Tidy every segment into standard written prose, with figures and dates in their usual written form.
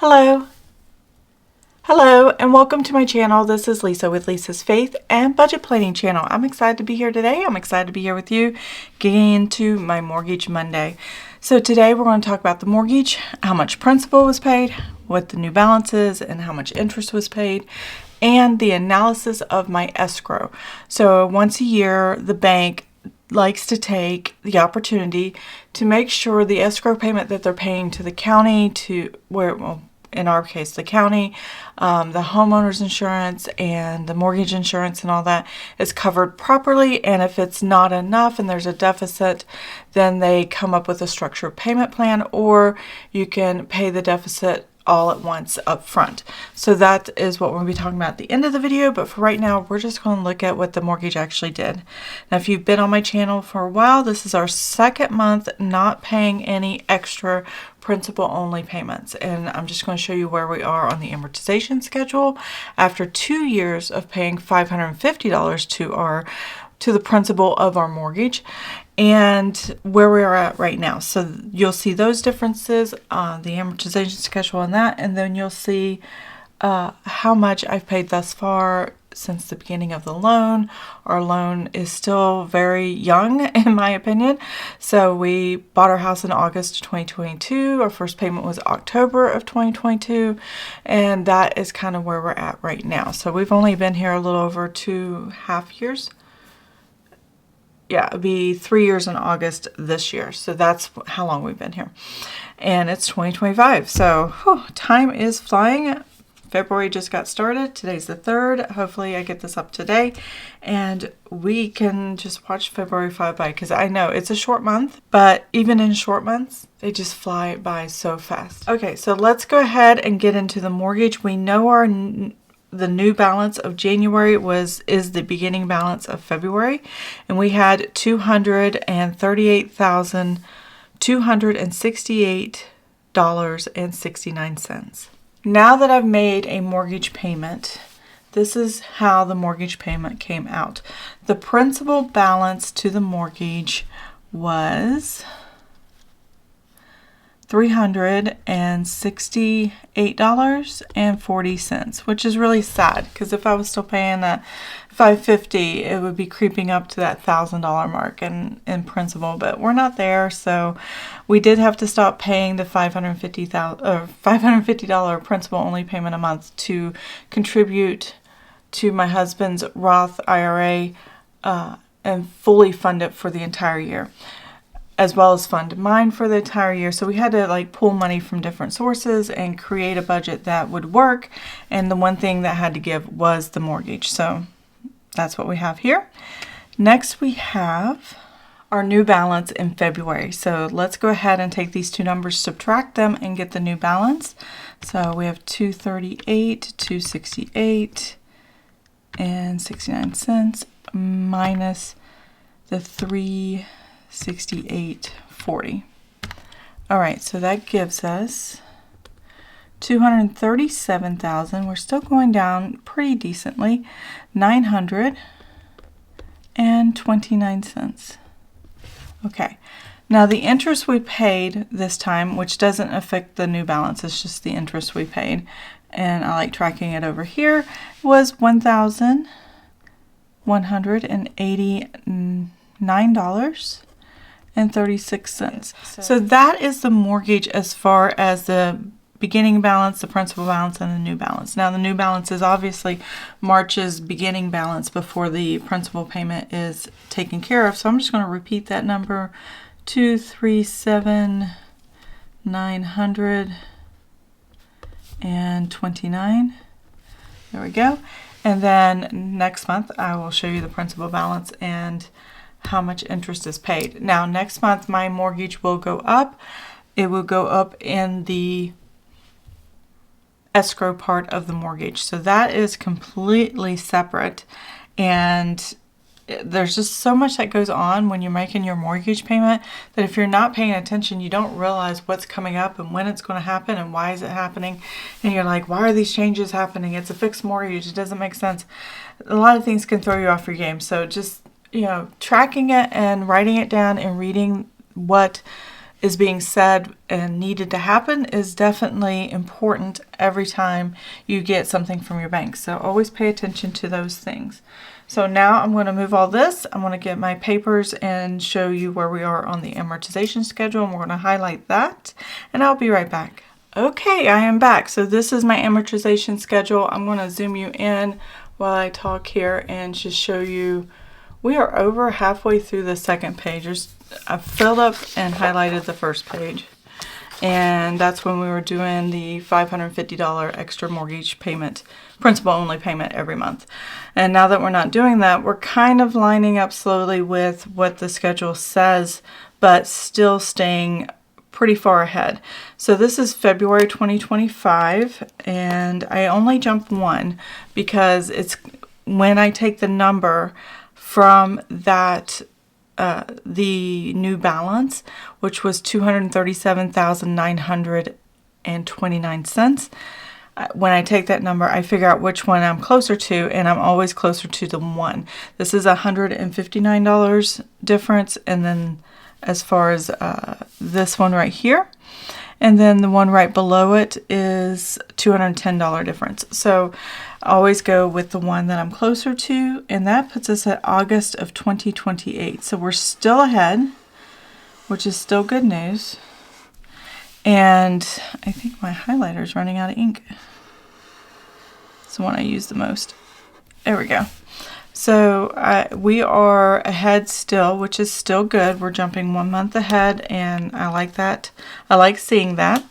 Hello. Hello and welcome to my channel. This is Lisa with Lisa's Faith and Budget Planning channel. I'm excited to be here today. I'm excited to be here with you getting into my Mortgage Monday. So today we're going to talk about the mortgage, how much principal was paid, what the new balance is, and how much interest was paid, and the analysis of my escrow. So once a year, the bank likes to take the opportunity to make sure the escrow payment that they're paying to the county, in our case, the county, the homeowner's insurance and the mortgage insurance and all that is covered properly. And if it's not enough and there's a deficit, then they come up with a structured payment plan, or you can pay the deficit all at once up front. So that is what we're going to be talking about at the end of the video, but for right now we're just going to look at what the mortgage actually did. Now if you've been on my channel for a while, this is our second month not paying any extra principal only payments, and I'm just going to show you where we are on the amortization schedule after 2 years of paying $550 to the principal of our mortgage, and where we are at right now. So you'll see those differences, the amortization schedule on that, and then you'll see how much I've paid thus far since the beginning of the loan. Our loan is still very young, in my opinion. So we bought our house in August of 2022. Our first payment was October of 2022, and that is kind of where we're at right now. So we've only been here a little over 2.5 years. Yeah, it'll be 3 years in August this year. So that's how long we've been here. And it's 2025. So time is flying. February just got started. Today's the 3rd. Hopefully I get this up today and we can just watch February fly by, because I know it's a short month, but even in short months, they just fly by so fast. Okay, so let's go ahead and get into the mortgage. We know the new balance of January is the beginning balance of February, and we had $238,268.69. Now that I've made a mortgage payment, this is how the mortgage payment came out. The principal balance to the mortgage was $368.40, which is really sad, because if I was still paying that $550, it would be creeping up to that $1,000 mark in principal, but we're not there. So we did have to stop paying the $550 principal only payment a month to contribute to my husband's Roth IRA and fully fund it for the entire year, as well as fund mine for the entire year. So we had to pull money from different sources and create a budget that would work. And the one thing that had to give was the mortgage. So that's what we have here. Next we have our new balance in February. So let's go ahead and take these two numbers, subtract them, and get the new balance. So we have $238,268.69 minus the $368.40. All right, so that gives us $237,000. We're still going down pretty decently. $929. Okay. Now the interest we paid this time, which doesn't affect the new balance, it's just the interest we paid, and I like tracking it over here, was $1,189.36. So that is the mortgage as far as the beginning balance, the principal balance, and the new balance. Now the new balance is obviously March's beginning balance before the principal payment is taken care of. So I'm just going to repeat that number, $237,929. There we go. And then next month I will show you the principal balance and how much interest is paid. Now next month my mortgage will go up. It will go up in the escrow part of the mortgage. So that is completely separate, and there's just so much that goes on when you're making your mortgage payment that if you're not paying attention, you don't realize what's coming up and when it's going to happen and why is it happening. And you're like, why are these changes happening? It's a fixed mortgage. It doesn't make sense. A lot of things can throw you off your game. So just, tracking it and writing it down and reading what is being said and needed to happen is definitely important every time you get something from your bank. So always pay attention to those things. So now I'm going to move all this. I'm going to get my papers and show you where we are on the amortization schedule, and we're going to highlight that, and I'll be right back. Okay, I am back. So this is my amortization schedule. I'm going to zoom you in while I talk here and just show you we are over halfway through the second page. I've filled up and highlighted the first page, and that's when we were doing the $550 extra mortgage payment, principal only payment every month. And now that we're not doing that, we're kind of lining up slowly with what the schedule says, but still staying pretty far ahead. So this is February 2025, and I only jump one because it's when I take the number from that the new balance, which was $237,929. When I take that number, I figure out which one I'm closer to, and I'm always closer to the one. This is $159 difference, and then as far as this one right here, and then the one right below it is $210 difference. So I always go with the one that I'm closer to, and that puts us at August of 2028. So we're still ahead, which is still good news. And I think my highlighter is running out of ink. It's the one I use the most. There we go. So we are ahead still, which is still good. We're jumping 1 month ahead, and I like that. I like seeing that.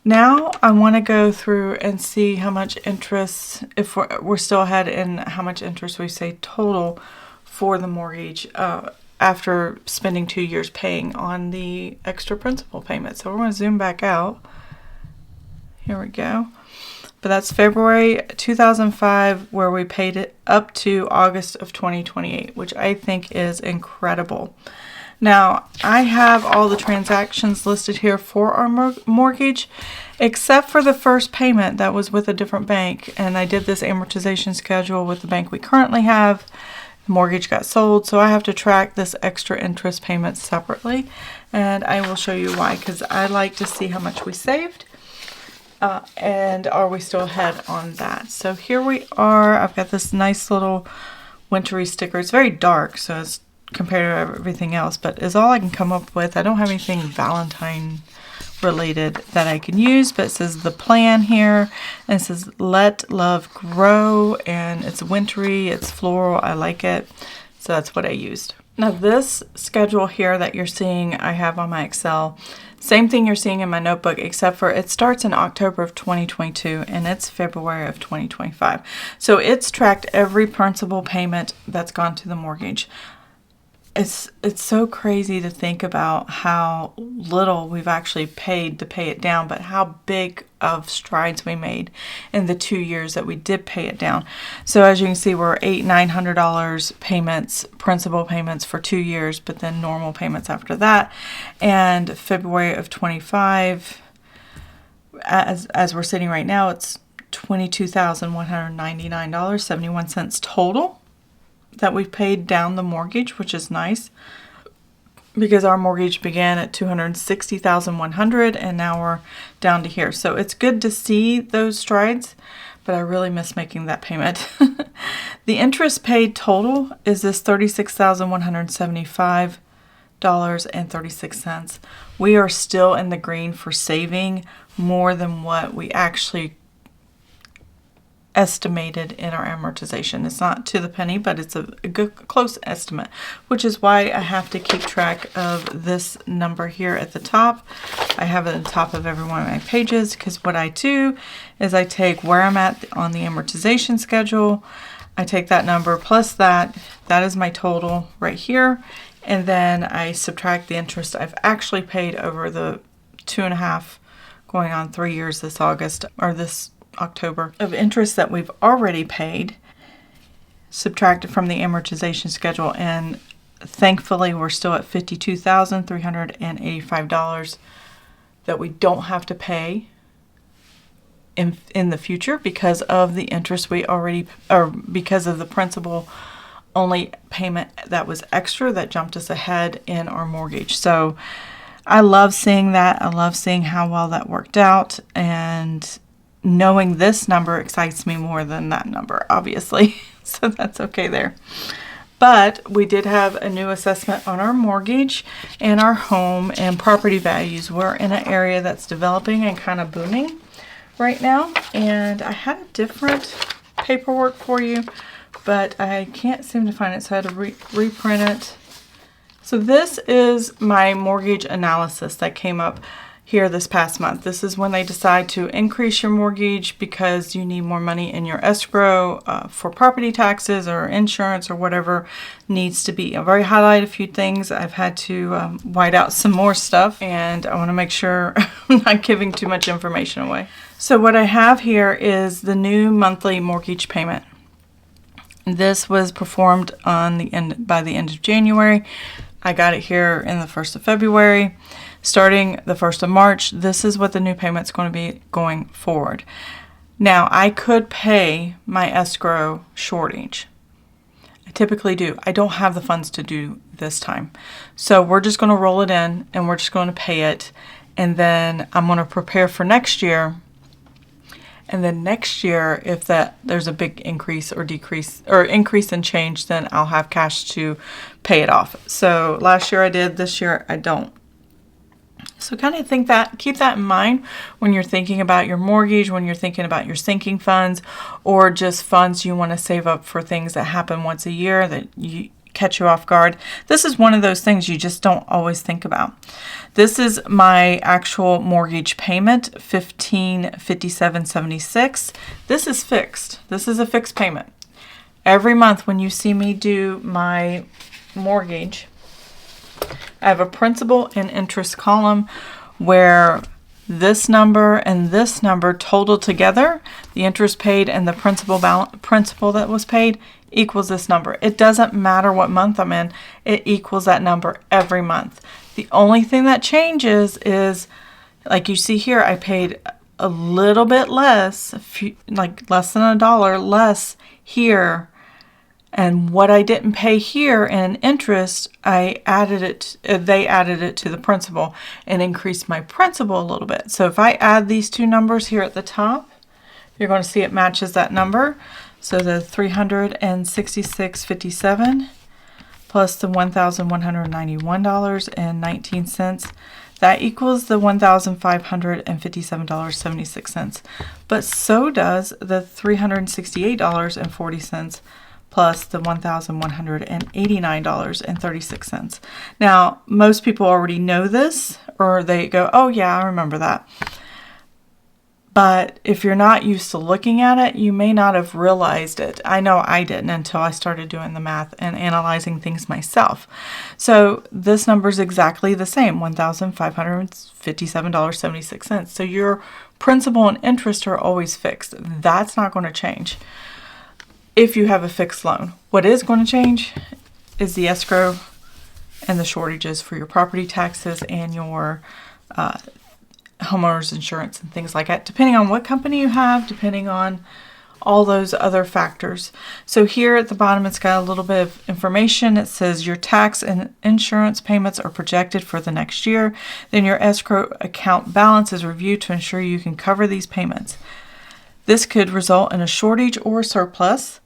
Now I want to go through and see how much interest, if we're still ahead, and how much interest we say total for the mortgage after spending 2 years paying on the extra principal payment. So we're going to zoom back out. Here we go. But that's February 2005, where we paid it up to August of 2028, which I think is incredible. Now, I have all the transactions listed here for our mortgage, except for the first payment that was with a different bank. And I did this amortization schedule with the bank we currently have. The mortgage got sold, so I have to track this extra interest payment separately. And I will show you why, because I like to see how much we saved. And are we still ahead on that? So here we are. I've got this nice little wintry sticker. It's very dark, so it's compared to everything else, but is all I can come up with. I don't have anything Valentine related that I can use, but it says the plan here, and it says let love grow, and it's wintry, it's floral. I like it, so that's what I used. Now this schedule here that you're seeing I have on my Excel, same thing you're seeing in my notebook, except for it starts in October of 2022 and it's February of 2025. So it's tracked every principal payment that's gone to the mortgage. It's so crazy to think about how little we've actually paid to pay it down, but how big of strides we made in the 2 years that we did pay it down. So as you can see, we're $900 payments, principal payments for 2 years, but then normal payments after that. And February of 25, as we're sitting right now, it's $22,199.71 total that we've paid down the mortgage, which is nice because our mortgage began at $260,100 and now we're down to here. So it's good to see those strides, but I really miss making that payment. The interest paid total is this $36,175.36. We are still in the green for saving more than what we actually estimated in our amortization. It's not to the penny, but it's a good close estimate, which is why I have to keep track of this number here at the top. I have it at the top of every one of my pages, because what I do is I take where I'm at on the amortization schedule, I take that number plus that is my total right here, and then I subtract the interest I've actually paid over the 2.5 going on 3 years this August, or this October, of interest that we've already paid, subtracted from the amortization schedule, and thankfully we're still at $52,385 that we don't have to pay in the future because of the interest we already, or because of the principal only payment that was extra that jumped us ahead in our mortgage. So I love seeing that. I love seeing how well that worked out, and knowing this number excites me more than that number, obviously. So that's okay there. But we did have a new assessment on our mortgage and our home and property values. We're in an area that's developing and kind of booming right now. And I had a different paperwork for you, but I can't seem to find it, so I had to reprint it. So this is my mortgage analysis that came up here this past month. This is when they decide to increase your mortgage because you need more money in your escrow for property taxes or insurance or whatever needs to be. I've already highlighted a few things. I've had to white out some more stuff, and I want to make sure I'm not giving too much information away. So what I have here is the new monthly mortgage payment. This was performed by the end of January. I got it here in the 1st of February. Starting the 1st of March, this is what the new payment's going to be going forward. Now, I could pay my escrow shortage. I typically do. I don't have the funds to do this time. So we're just going to roll it in, and we're just going to pay it. And then I'm going to prepare for next year. And then next year, if there's a big increase or decrease or increase in change, then I'll have cash to pay it off. So last year I did, this year I don't. So kind of keep that in mind when you're thinking about your mortgage, when you're thinking about your sinking funds, or just funds you want to save up for things that happen once a year that you catch you off guard. This is one of those things you just don't always think about. This is my actual mortgage payment, $1,557.76. This is fixed. This is a fixed payment. Every month when you see me do my mortgage, I have a principal and interest column where this number and this number total together, the interest paid and the principal that was paid, equals this number. It doesn't matter what month I'm in, it equals that number every month. The only thing that changes is, like you see here, I paid a little bit less, like less than $1 less here. And what I didn't pay here in interest, they added it to the principal and increased my principal a little bit. So if I add these two numbers here at the top, you're going to see it matches that number. So the $366.57 plus the $1,191.19, that equals the $1,557.76. But so does the $368.40 plus the $1,189.36. Now, most people already know this, or they go, oh yeah, I remember that. But if you're not used to looking at it, you may not have realized it. I know I didn't until I started doing the math and analyzing things myself. So this number is exactly the same, $1,557.76. So your principal and interest are always fixed. That's not going to change if you have a fixed loan. What is going to change is the escrow and the shortages for your property taxes and your homeowners insurance and things like that, depending on what company you have, depending on all those other factors. So here at the bottom, it's got a little bit of information. It says your tax and insurance payments are projected for the next year. Then your escrow account balance is reviewed to ensure you can cover these payments. This could result in a shortage or surplus.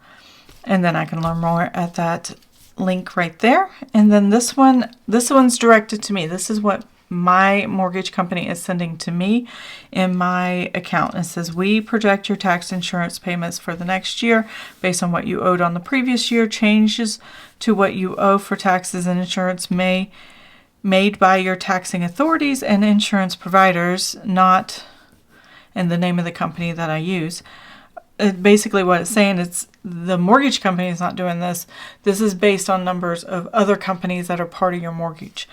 And then I can learn more at that link right there. And then this one's directed to me. This is what my mortgage company is sending to me in my account. It says, we project your tax insurance payments for the next year based on what you owed on the previous year. Changes to what you owe for taxes and insurance made by your taxing authorities and insurance providers, not in the name of the company that I use. Basically what it's saying is the mortgage company is not doing this. This is based on numbers of other companies that are part of your mortgage.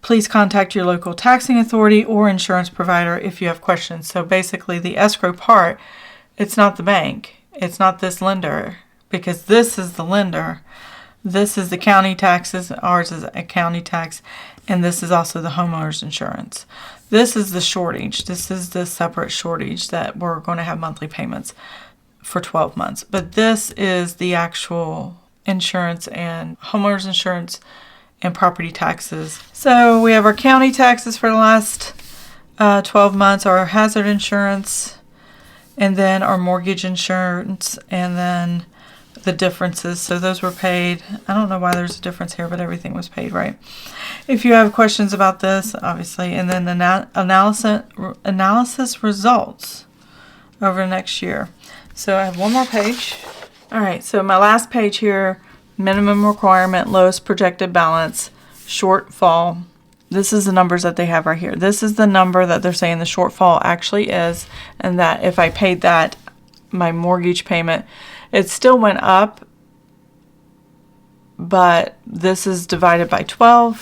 Please contact your local taxing authority or insurance provider if you have questions. So basically the escrow part, it's not the bank. It's not this lender, because this is the lender. This is the county taxes. Ours is a county tax. And this is also the homeowner's insurance. This is the shortage. This is the separate shortage that we're going to have monthly payments for 12 months. But this is the actual insurance and homeowners insurance and property taxes. So we have our county taxes for the last 12 months, our hazard insurance, and then our mortgage insurance, and then the differences. So those were paid. I don't know why there's a difference here, but everything was paid, right? If you have questions about this, obviously, and then the analysis results over next year. So I have one more page. All right, so my last page here, minimum requirement, lowest projected balance, shortfall. This is the numbers that they have right here. This is the number that they're saying the shortfall actually is, and that if I paid that, my mortgage payment, it still went up, but this is divided by 12,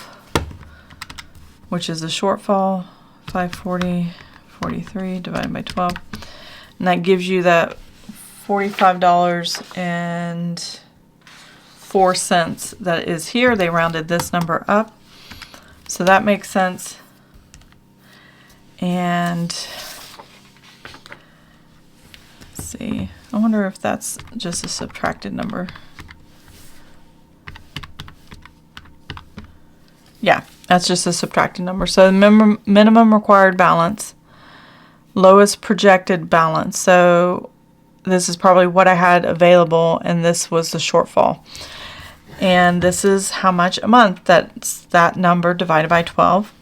which is the shortfall, 540.43 divided by 12, and that gives you that $45.04 that is here. They rounded this number up. So that makes sense. And let's see. I wonder if that's just a subtracted number. Yeah, that's just a subtracted number. So the minimum required balance, lowest projected balance. So this is probably what I had available, and this was the shortfall. And this is how much a month. That's that number divided by 12.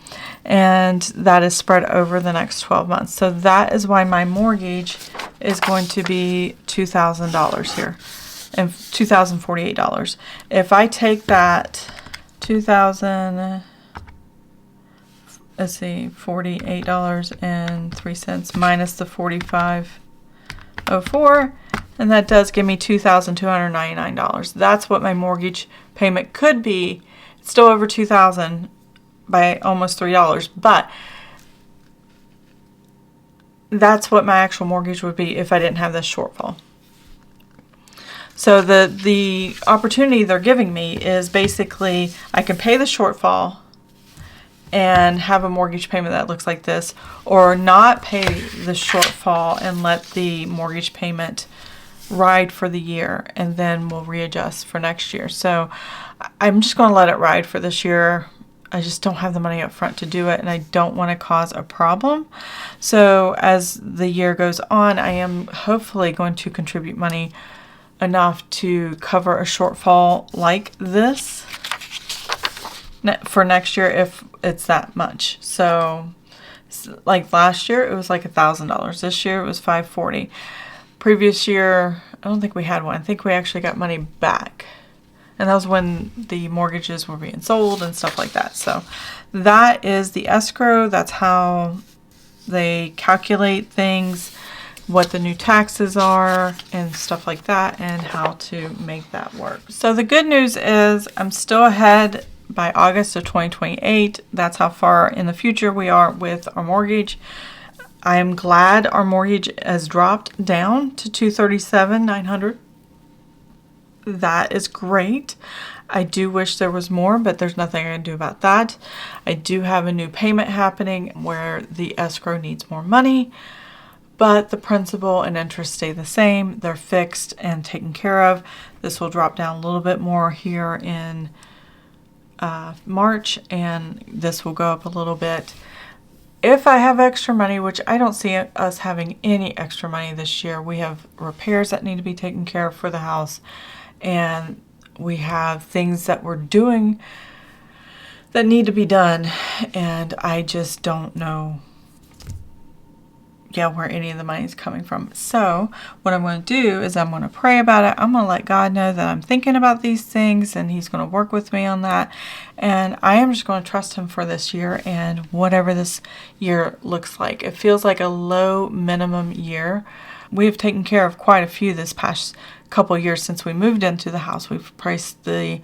And that is spread over the next 12 months. So that is why my mortgage is going to be $2,000 here, and $2,048. If I take that $48.03 minus the 45.04, and that does give me $2,299. That's what my mortgage payment could be. It's still over $2,000 by almost $3, but that's what my actual mortgage would be if I didn't have this shortfall. So the opportunity they're giving me is basically I can pay the shortfall and have a mortgage payment that looks like this, or not pay the shortfall and let the mortgage payment ride for the year, and then we'll readjust for next year. So I'm just going to let it ride for this year. I just don't have the money up front to do it, and I don't want to cause a problem. So as the year goes on, I am hopefully going to contribute money enough to cover a shortfall like this for next year if it's that much. So like last year it was like $1,000. This year it was $540. Previous year I don't think we had one. I think we actually got money back, and that was when the mortgages were being sold and stuff like that. So that is the escrow. That's how they calculate things, what the new taxes are and stuff like that, and how to make that work. So the good news is I'm still ahead by August of 2028. That's how far in the future we are with our mortgage. I am glad our mortgage has dropped down to $237,900. That is great. I do wish there was more, but there's nothing I can do about that. I do have a new payment happening where the escrow needs more money, but the principal and interest stay the same. They're fixed and taken care of. This will drop down a little bit more here in March, and this will go up a little bit. If I have extra money, which I don't see us having any extra money this year, we have repairs that need to be taken care of for the house, and we have things that we're doing that need to be done, and I just don't know where any of the money is coming from. So what I'm going to do is I'm going to pray about it. I'm going to let God know that I'm thinking about these things, and He's going to work with me on that. And I am just going to trust Him for this year and whatever this year looks like. It feels like a low minimum year. We have taken care of quite a few this past couple years since we moved into the house. We've replaced the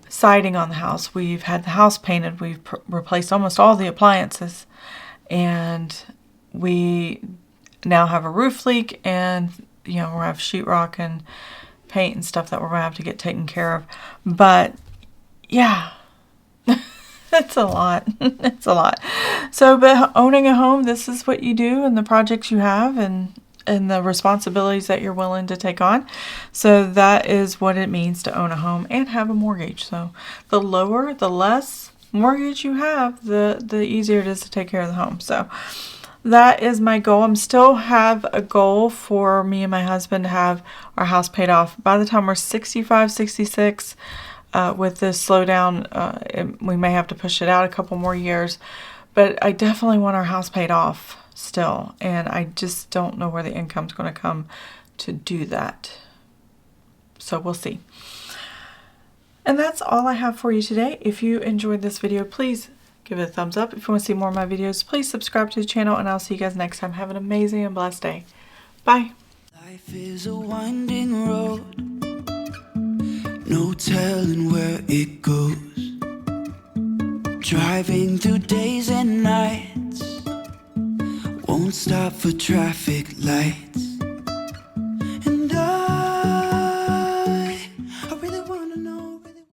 siding on the house. We've had the house painted. We've replaced almost all the appliances, and we now have a roof leak, and we'll have sheetrock and paint and stuff that we're going to have to get taken care of. But yeah, it's a lot. It's a lot. So, but owning a home, this is what you do and the projects you have, and and the responsibilities that you're willing to take on. So that is what it means to own a home and have a mortgage. So the less mortgage you have, the easier it is to take care of the home. So that is my goal. I'm still have a goal for me and my husband to have our house paid off by the time we're 65, 66. With this slowdown, we may have to push it out a couple more years, but I definitely want our house paid off still, and I just don't know where the income's going to come to do that. So we'll see. And that's all I have for you today. If you enjoyed this video, please give it a thumbs up. If you want to see more of my videos, please subscribe to the channel, and I'll see you guys next time. Have an amazing and blessed day. Bye. Life is a winding road, no telling where it goes. Driving through days and nights, won't stop for traffic